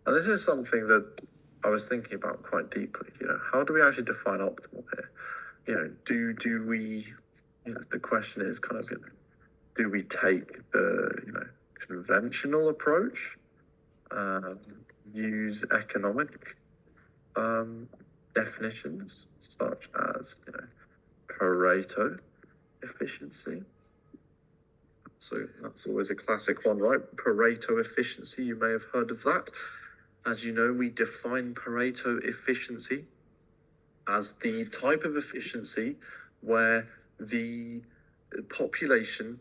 And this is something that I was thinking about quite deeply. How do we actually define optimal here? Do we, the question is kind of, do we take the, conventional approach, use economic definitions such as, Pareto efficiency? So that's always a classic one, right? Pareto efficiency, you may have heard of that. As you know, we define Pareto efficiency as the type of efficiency where the population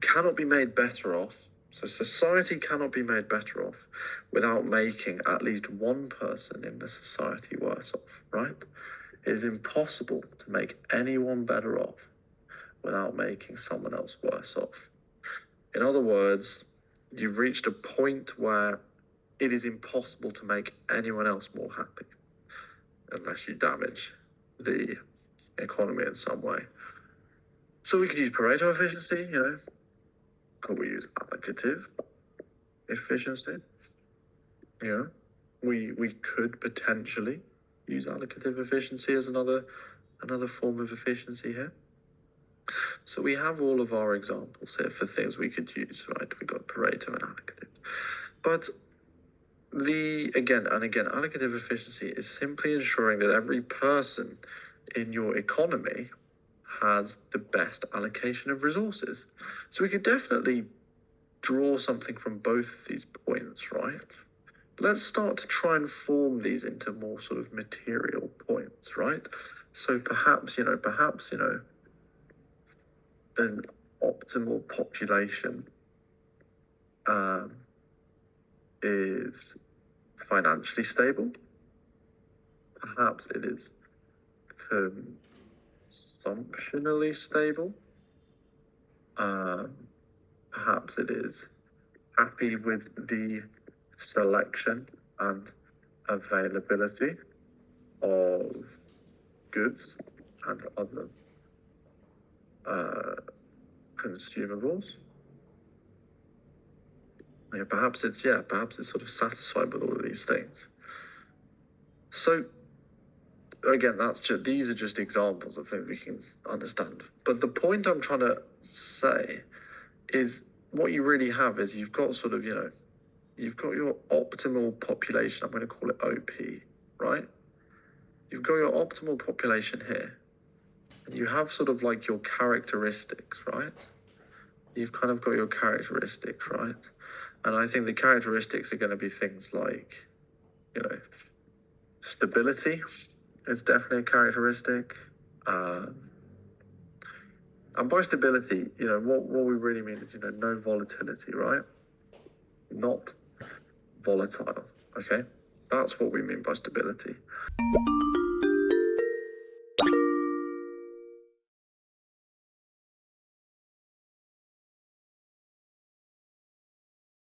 cannot be made better off. So society cannot be made better off without making at least one person in the society worse off, right? It is impossible to make anyone better off without making someone else worse off. In other words, you've reached a point where it is impossible to make anyone else more happy unless you damage the economy in some way. So we could use Pareto efficiency, Could we use allocative efficiency? We could potentially use allocative efficiency as another form of efficiency here. So we have all of our examples here for things we could use, right? We got Pareto and allocative. But again, allocative efficiency is simply ensuring that every person in your economy has the best allocation of resources. So we could definitely draw something from both of these points, right? Let's start to try and form these into more sort of material points, right? So perhaps, an optimal population is financially stable. Perhaps it is consumptionally stable. Perhaps it is happy with the selection and availability of goods and other consumables. Perhaps it's sort of satisfied with all of these things. So again, these are just examples of things we can understand. But the point I'm trying to say is what you really have is you've got sort of, you've got your optimal population. I'm going to call it OP, right? You've got your optimal population here. And you have sort of like your characteristics, right? You've kind of got your characteristics, right? And I think the characteristics are going to be things like, stability is definitely a characteristic. And by stability, what we really mean is, no volatility, right? Not volatile, okay? That's what we mean by stability.